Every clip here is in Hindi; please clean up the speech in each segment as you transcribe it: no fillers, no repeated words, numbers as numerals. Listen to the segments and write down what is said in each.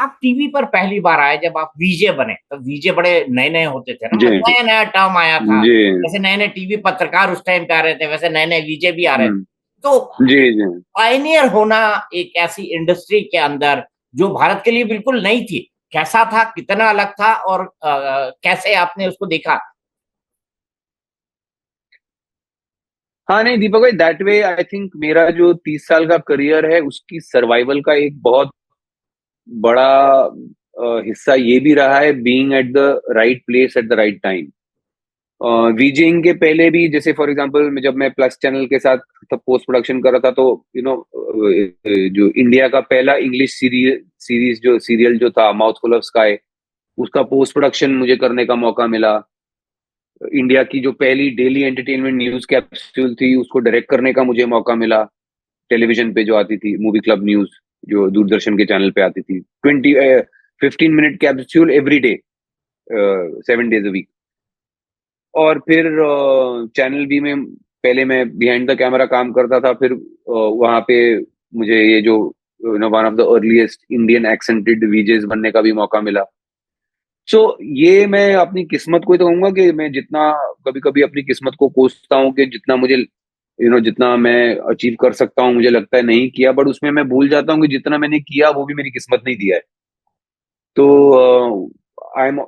आप टीवी पर पहली बार आए जब आप वीजे बने, तो वीजे बड़े नए नए होते थे ना, जी मतलब नया नया टर्म आया था। जी। जैसे नए नए टीवी पत्रकार उस टाइम पे आ रहे थे, वैसे नए नए वीजे भी आ रहे थे। हम्म। तो जी जी। पायनियर होना एक ऐसी इंडस्ट्री के अंदर जो भारत के लिए बिल्कुल नई थी, कैसा था, कितना अलग था, और कैसे आपने उसको देखा? हाँ नहीं दीपक भाई, दैट वे आई थिंक मेरा जो 30 साल का करियर है उसकी सर्वाइवल का एक बहुत बड़ा हिस्सा ये भी रहा है, being at the right place at the right time. Wheezing के पहले भी, जैसे फॉर एग्जांपल जब मैं प्लस चैनल के साथ पोस्ट प्रोडक्शन कर रहा था, तो यू नो जो इंडिया का पहला इंग्लिश सीरीज जो सीरियल जो था माउथफुल ऑफ स्काई, उसका पोस्ट प्रोडक्शन मुझे करने का मौका मिला। इंडिया की जो पहली डेली एंटरटेनमेंट न्यूज कैप्सूल थी उसको डायरेक्ट करने का मुझे मौका मिला। टेलीविजन पे जो आती थी मूवी क्लब न्यूज, जो दूरदर्शन के चैनल पे आती थी, 15 minute capsule every day, 7 days a week. और फिर चैनल बी में पहले मैं बिहाइंड द कैमरा काम करता था, फिर वहां पे मुझे ये जो one of the earliest Indian accented VJs बनने का भी मौका मिला। सो ये मैं अपनी किस्मत को ही तो कहूंगा कि मैं जितना कभी कभी अपनी किस्मत को कोसता हूँ कि जितना मुझे जितना मैं अचीव कर सकता हूँ, मुझे लगता है नहीं किया, बट उसमें मैं भूल जाता हूँ कि जितना मैंने किया वो भी मेरी किस्मत नहीं दिया है। तो I am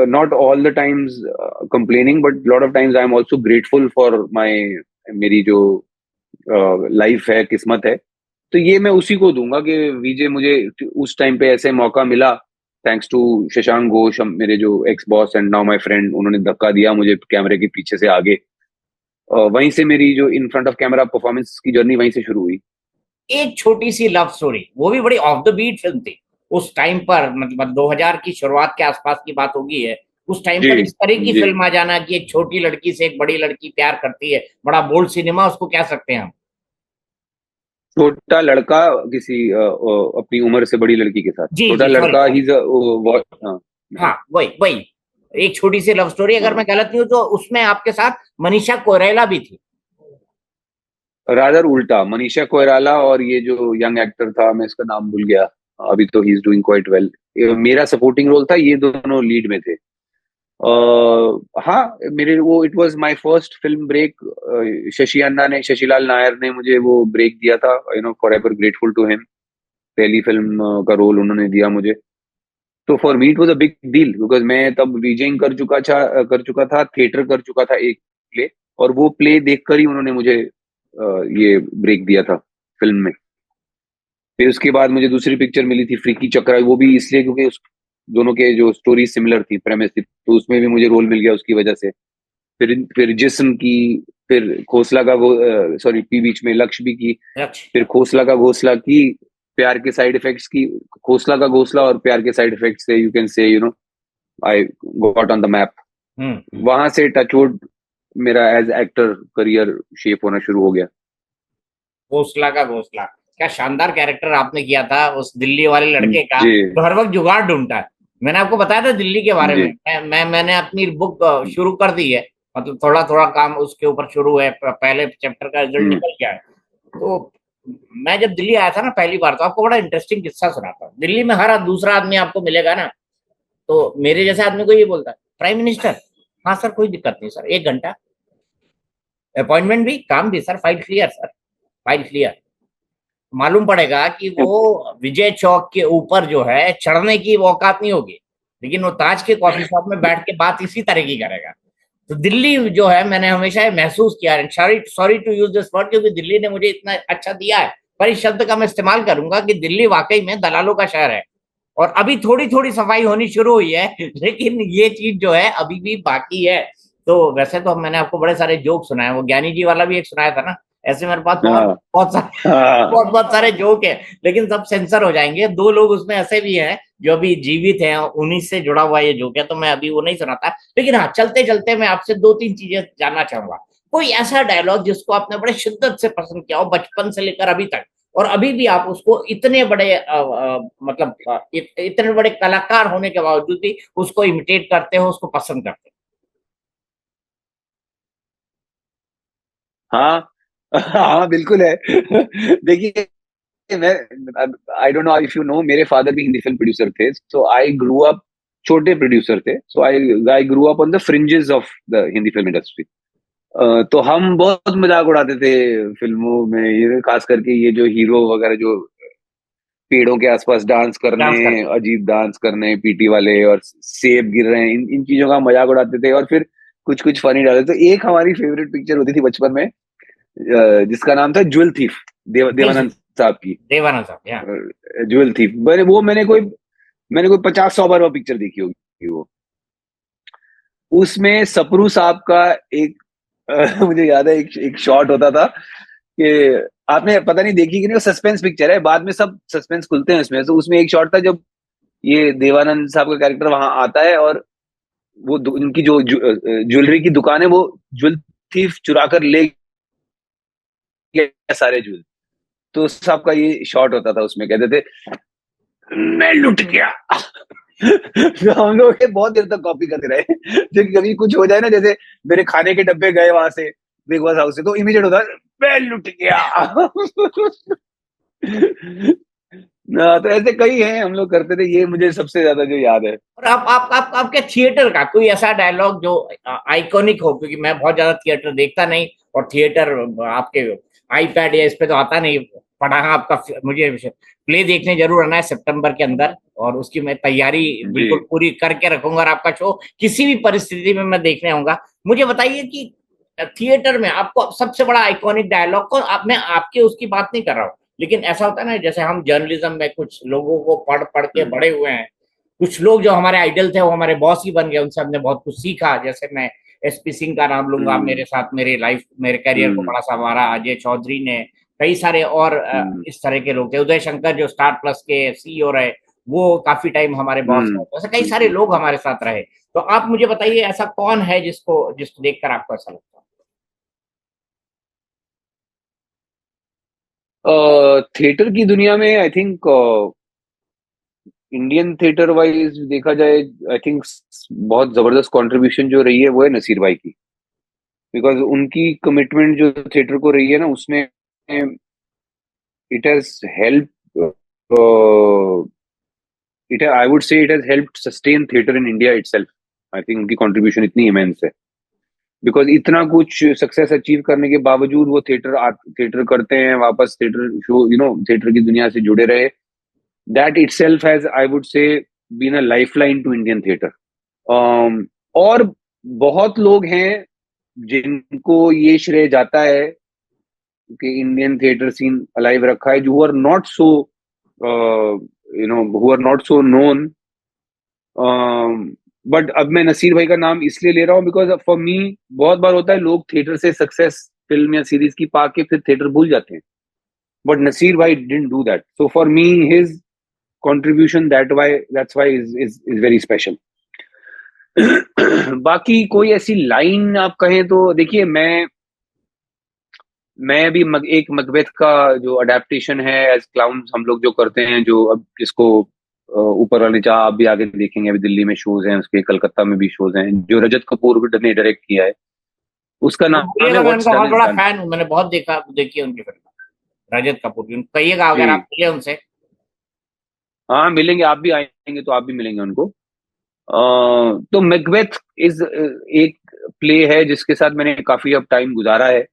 not all the times complaining, but lot of times I am also grateful for my मेरी जो लाइफ है, किस्मत है। तो ये मैं उसी को दूंगा कि विजय मुझे उस टाइम पे ऐसे मौका मिला, थैंक्स टू शशांक घोष, मेरे जो ex boss and now my friend, उन्होंने धक्का दिया मुझे कैमरे के पीछे से आगे। वहीं से मेरी जो in front of camera performance की जर्नी वहीं से शुरू हुई। एक छोटी सी लव स्टोरी, वो भी बड़ी ऑफ द बीट फिल्म थी उस टाइम पर, मतलब 2000 की शुरुआत के आसपास की बात होगी है। उस टाइम जी पर इस तरह की जी। फिल्म आ जाना कि एक छोटी लड़की से एक बड़ी लड़की प्यार करती है, बड़ा बोल्ड सिनेमा उसको कह सकते हैं हम। छोटा लड़का किसी अपनी उम्र से बड़ी लड़की के साथ, जी छोटा जी, सॉरी लड़का सॉरी। ही हाँ हाँ, वही वही। एक छोटी सी लव स्टोरी, अगर हाँ। मैं गलत नहीं हूँ तो उसमें आपके साथ मनीषा कोइराला भी थी। रादर उल्टा, मनीषा कोइराला और ये जो यंग एक्टर था, मैं इसका नाम भूल गया, अभी तो ही इज डूइंग क्वाइट वेल। मेरा सपोर्टिंग रोल था, ये दोनों लीड में थे। हाँ, मेरे वो it was my first film break. Shashilal Nair ने मुझे वो ब्रेक दिया था, forever grateful to him. पहली फिल्म का रोल उन्होंने दिया मुझे। तो for me it was a big deal, because मैं तब वीजिंग कर चुका था, थिएटर कर चुका था एक प्ले, और वो प्ले देखकर ही उन्होंने मुझे ये ब्रेक दिया था फिल्म में। फिर उसके बाद मुझे दूसरी पिक्चर मिली थी फ्रीकी चक्रा, वो भी इसलिए क्योंकि उस दोनों के जो स्टोरी सिमिलर थी, प्रेमिस थी, तो उसमें भी मुझे रोल मिल गया उसकी वजह से। फिर जिस्म की, फिर खोसला का सॉरी, पी बीच में लक्ष्य भी की, फिर अच्छा। खोसला का घोसला की, प्यार के साइड इफेक्ट्स की, खोसला का घोसला और प्यार के साइड इफेक्ट्स से you can say I got on the map. Hmm. वहां से टचवुड मेरा एज एक्टर करियर शेप होना शुरू हो गया। घोसला का घोसला, क्या शानदार कैरेक्टर आपने किया था उस दिल्ली वाले लड़के का, जी जो हर वक्त जुगाड़ ढूंढता है। मैंने आपको बताया था दिल्ली के बारे में, जी। मैंने अपनी बुक शुरू कर दी है। मतलब थोड़ा थोड़ा काम उसके ऊपर शुरू है, पहले चैप्टर का रिजल्ट हम्म निकल गया है। तो मैं जब दिल्ली आया था ना पहली बार, तो आपको बड़ा इंटरेस्टिंग किस्सा सुनाता हूँ। दिल्ली में हर दूसरा आदमी आपको मिलेगा ना, तो मेरे जैसे आदमी को ये बोलता है, प्राइम मिनिस्टर। हाँ सर, कोई दिक्कत नहीं सर, 1 घंटा अपॉइंटमेंट भी, काम भी sir, file clear sir, file clear. मालूम पड़ेगा कि वो विजय चौक के ऊपर जो है चढ़ने की वो औकात नहीं होगी, लेकिन वो ताज के कॉफी शॉप में बैठ के बात इसी तरह की करेगा। तो दिल्ली जो है, मैंने हमेशा ये महसूस किया है, sorry sorry to use this word, क्योंकि दिल्ली ने मुझे इतना अच्छा दिया है, पर इस शब्द का मैं इस्तेमाल करूंगा कि दिल्ली वाकई में दलालों का शहर है। और अभी थोड़ी थोड़ी सफाई होनी शुरू हुई है, लेकिन ये चीज जो है अभी भी बाकी है। तो वैसे तो मैंने आपको बड़े सारे जोक सुनाए, वो ज्ञानी जी वाला भी एक सुनाया था ना, ऐसे मेरे पास बहुत हाँ बहुत सारे हाँ। बहुत बहुत सारे जोक है, लेकिन सब सेंसर हो जाएंगे। 2 लोग उसमें ऐसे भी हैं जो अभी जीवित हैं, उन्हीं से जुड़ा हुआ ये जोक है, तो मैं अभी वो नहीं सुनाता। लेकिन हाँ, चलते चलते मैं आपसे 2-3 चीजें जानना चाहूंगा। कोई ऐसा डायलॉग जिसको आपने बड़े शिद्दत से पसंद किया हो बचपन से लेकर अभी तक, और अभी भी आप उसको इतने बड़े मतलब इतने बड़े कलाकार होने के बावजूद भी उसको इमिटेट करते हो, उसको पसंद करते हाँ हाँ बिल्कुल है। देखिए, मैं I don't know if you know, मेरे फादर भी हिंदी फिल्म प्रोड्यूसर थे, सो आई ग्रू अप, छोटे प्रोड्यूसर थे, so I grew up on the fringes of the Hindi film industry. तो हम बहुत मजाक उड़ाते थे फिल्मों में, ये खास करके ये जो हीरो वगैरह जो पेड़ों के आसपास डांस करने, डांस करते हैं। अजीब डांस करने, पीटी वाले, और सेब गिर रहे हैं, इन चीजों का मजाक उड़ाते थे, और फिर कुछ कुछ फनी डाले। तो एक हमारी फेवरेट पिक्चर होती थी बचपन में, जिसका नाम था ज्वेल थीफ, जी जी। देवानंद साहब की। देवानंद साहब या। ज्वेल थीफ, वो मैंने कोई 50-100 बार वो पिक्चर देखी होगी वो। उसमें सपरू साहब का एक मुझे याद है, एक शॉट होता था कि आपने पता नहीं देखी कि नहीं, वो सस्पेंस पिक्चर है, बाद में सब सस्पेंस खुलते हैं उसमें। तो उसमें एक शॉट था जब ये देवानंद साहब का कैरेक्टर वहां आता है, और वो उनकी जो ज्वेलरी की दुकान है, वो ज्वेल थीफ चुरा कर ले गया सारे ज्वेल। तो साहब का ये शॉट होता था उसमें, कहते थे मैं लुट गया। तो हम लोग ये बहुत देर तक कॉपी करते रहे। जब कभी कुछ हो जाए ना, जैसे मेरे खाने के डब्बे गए वहां से, बिग बॉस हाउस से, तो इमीडिएट होता है मैं लुट गया। ना, तो ऐसे कई हैं हम लोग करते थे, ये मुझे सबसे ज्यादा जो याद है। और आप आपके थिएटर का कोई ऐसा डायलॉग जो आइकॉनिक हो, क्योंकि मैं बहुत ज्यादा थिएटर देखता नहीं, और थिएटर आपके आईपैड या इस पे तो आता नहीं। पढ़ा आपका, मुझे प्ले देखने जरूर आना है सितंबर के अंदर, और उसकी मैं तैयारी जी। बिल्कुल पूरी करके रखूंगा, और आपका शो किसी भी परिस्थिति में मैं देखने आऊंगा। मुझे बताइए कि थिएटर में आपको सबसे बड़ा आइकॉनिक डायलॉग को, मैं आपके उसकी बात नहीं कर रहा हूँ, लेकिन ऐसा होता है ना, जैसे हम जर्नलिज्म में कुछ लोगों को पढ़ पढ़ के हम्म। बड़े हुए हैं, कुछ लोग जो हमारे आइडल थे वो हमारे बॉस ही बन गए, उनसे हमने बहुत कुछ सीखा। जैसे मैं एसपी सिंह का नाम लूंगा, हम्म। मेरे साथ मेरे लाइफ मेरे करियर को हम्म। बड़ा संवारा। अजय चौधरी ने, कई सारे और हम्म। इस तरह के लोग थे। उदय शंकर जो स्टार प्लस के सीईओ रहे, वो काफी टाइम हमारे बॉस हम्म। रहे। तो ऐसे कई सारे लोग हमारे साथ रहे। तो आप मुझे बताइए, ऐसा कौन है जिसको देखकर आपको ऐसा लगता है? थिएटर की दुनिया में I think, Indian theatre wise देखा जाए, आई थिंक बहुत जबरदस्त कंट्रीब्यूशन जो रही है वो है नसीर भाई की। बिकॉज उनकी कमिटमेंट जो थिएटर को रही है ना, उसमें it has help, it I would से it has helped sustain theatre in India itself. I think उनकी कंट्रीब्यूशन इतनी इमेंस है, बिकॉज इतना कुछ सक्सेस अचीव करने के बावजूद वो थिएटर करते हैं वापस, थिएटर शो, थिएटर की दुनिया से जुड़े रहे। That itself has, I would say, been a lifeline to Indian theatre. और बहुत लोग हैं जिनको ये श्रेय जाता है कि इंडियन थिएटर सीन अलाइव रखा है, जो are not so, who are not so known. But अब मैं नसीर भाई का नाम इसलिए ले रहा हूँ बिकॉज फॉर मी, बहुत बार होता है लोग थिएटर से सक्सेस फिल्म या सीरीज की पाके फिर थिएटर भूल जाते हैं, बट नसीर भाई didn't do that. So for me his contribution, that's why is very special. बाकी कोई ऐसी लाइन आप कहें तो देखिए, मैं भी एक मकबेथ का जो अडेप्टेशन है एज क्लाउन हम लोग जो करते हैं, जो अब जिसको ऊपर वाले चाह आप भी आगे देखेंगे, अभी दिल्ली में शोज हैं उसके, कलकत्ता में भी शोज हैं, जो रजत कपूर ने डायरेक्ट किया है, उसका तो नाम है बोलिएगा, मैं व्हाट्स उनका डन बहुत इज बड़ा डन। फैन हूँ, मैंने बहुत देखी है उनकी फिल्म, रजत कपूर की। कहिएगा अगर आप जी। मिले उनसे। हाँ मिलेंगे, आप भी आएंगे तो आप भी मिलेंगे उनको। तो मैकबेथ इज एक प्ले है जिसके साथ मैंने काफी अब टाइम गुजारा है।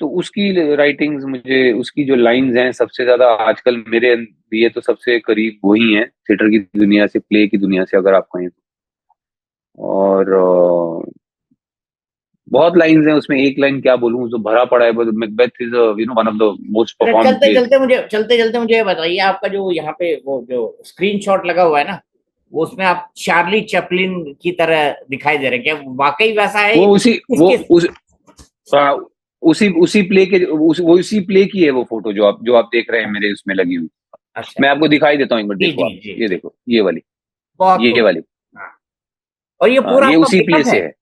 तो उसकी राइटिंग्स, मुझे उसकी जो लाइंस हैं सबसे ज्यादा आजकल मेरे लिए तो सबसे करीब वही हैं, थिएटर की दुनिया से, प्ले की दुनिया से अगर आप कहें तो। और बहुत लाइंस हैं उसमें, एक लाइन क्या बोलूं जो भरा पड़ा है, Macbeth is one of the most अच्छा, परफॉर्म प्लेस। चलते चलते मुझे ये बताइए, आपका जो यहाँ पे वो जो स्क्रीनशॉट लगा हुआ है ना, वो उसमें आप चार्ली चैपलिन की तरह दिखाई दे रहे हैं, क्या वाकई वैसा है? वो उसी किस वो किस उस आ, उसी प्ले के वो उसी प्ले की है वो फोटो, जो आप देख रहे हैं मेरे उसमें लगी हुई। अच्छा। मैं आपको दिखाई देता हूँ एक बार, जी देखो जी आप, जी ये जी। देखो ये वाली, बहुत ये खूब। वाली। हाँ। और ये हाँ, पूरा ये आपका उसी प्ले मेकअप से है? है।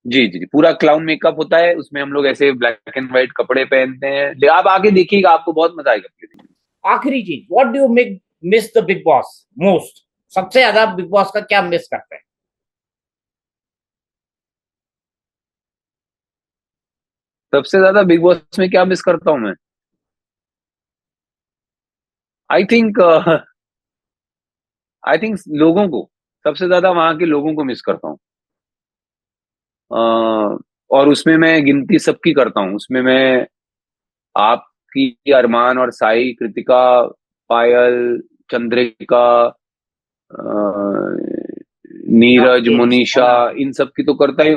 जी जी जी, पूरा क्लाउन मेकअप होता है उसमें, हम लोग ऐसे ब्लैक एंड व्हाइट कपड़े पहनते हैं। आप आके देखिएगा, आपको बहुत मजा आएगा प्ले देखने आखिरी चीज, what do you make miss the big boss most? सबसे ज्यादा बिग बॉस का क्या मिस करते हैं? में। सबसे ज्यादा बिग बॉस में क्या मिस करता हूँ मैं? आई थिंक लोगों को, सबसे ज्यादा वहां के लोगों को मिस करता हूँ। और उसमें मैं गिनती सबकी करता हूँ, उसमें मैं आपकी, अरमान और साई, कृतिका, पायल, चंद्रिका, नीरज, आपके मोनिशा, हाँ इन सब की तो करता ही।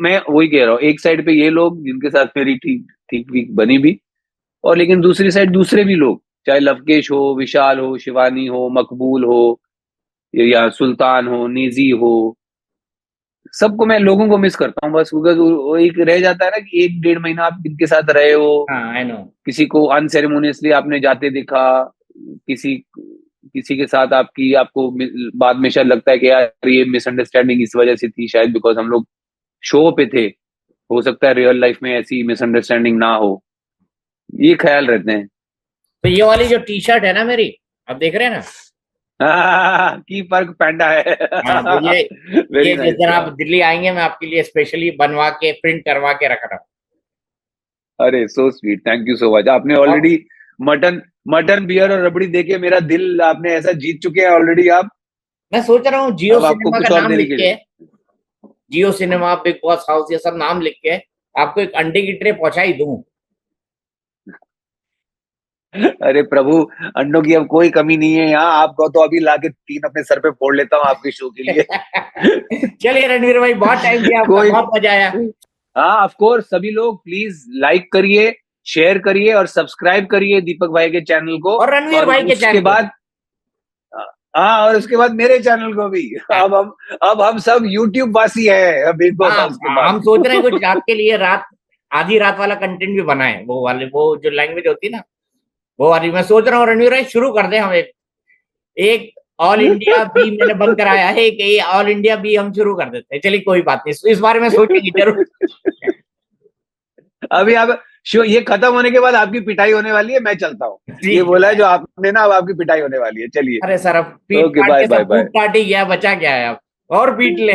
मैं वही कह रहा हूँ, एक साइड पे ये लोग जिनके साथ मेरी ठीक ठीक वीक बनी भी, और लेकिन दूसरी साइड दूसरे भी लोग, चाहे लवकेश हो, विशाल हो, शिवानी हो, मकबूल हो, या सुल्तान हो, निजी हो, सबको मैं लोगों को मिस करता हूँ बस। उधर वो एक रह जाता है ना कि 1-1.5 महीना आप इनके साथ रहे हो, हाँ आई नो। किसी को अनसेरेमोनियसली आपने जाते देखा, किसी किसी के साथ आपकी, आपको बाद में शायद लगता है कि यार ये मिसअंडरस्टैंडिंग इस वजह से थी, शायद बिकॉज हम लोग शो पे थे, हो सकता है रियल लाइफ में ऐसी मिसअंडरस्टैंडिंग ना हो, ये ख्याल रहते हैं। तो ये वाली जो टी शर्ट है ना मेरी, आप देख रहे हैं ना? की फर्क पैंडा है। हाँ तो ये वेरी जिस दिन आप नाइस। दिल्ली आएंगे मैं आपके लिए स्पेशली बनवा के प्रिंट करवा के रख रहा हूँ। अरे so sweet, thank you so much. आपने और ऑलरेडी मटन मटन बियर और रबड़ी देके मेरा दिल आपने ऐसा जीत चुके हैं ऑलरेडी आप। मैं सोच रहा हूँ जियो अब आपको सिनेमा का कुछ और नाम देने लिख की के, जरूरत। जियो सिनेमा, बिग बॉस हाउस, ये सब नाम लिख के आपको एक अंडे की ट्रे पहुंचा ही दूं। अरे प्रभु, अंडों की अब कोई कमी नहीं है यहाँ, आपको तो अभी लाके 3 अपने सर पे फोड़ लेता हूँ आपके शो के लिए। चलिए रणवीर भाई, बहुत टाइम दिया आपका, कोई, बहुत मजा आया। हाँ ऑफ कोर्स, सभी लोग प्लीज लाइक करिए, शेयर करिए और सब्सक्राइब करिए दीपक भाई के चैनल को। और रणवीर और भाई के उसके चैनल को भी। बाद, हाँ, और उसके बाद मेरे चैनल को भी। हाँ अब हम सब यूट्यूब वासी हैं बिग बॉस हाँ, हाउस के बाद। हम सोच रहे हैं कुछ रात के लिए, रात आधी रात वाला कंटेंट भी बनाए, वो वाले, वो जो लैंग्वेज होती है ना, वो वाली मैं सोच रहा हूँ रणवीर भाई, शुरू कर दें हम एक ऑल इंडिया बी मैंने बंद कराया है, कि ऑल इंडिया बी हम शुरू कर देते हैं। चलिए कोई बात नहीं, इस बारे में सोचेंगे जरूर। अभी आप शो ये खत्म होने के बाद आपकी पिटाई होने वाली है, मैं चलता हूँ। ये ठीक बोला है है। जो आपने ना, अब आपकी पिटाई होने वाली है, चलिए। अरे सर, अब पीट ओके, पाट बाय के बाय सब बाय। कूट काट ही गया, बचा क्या है अब, और पीट ले।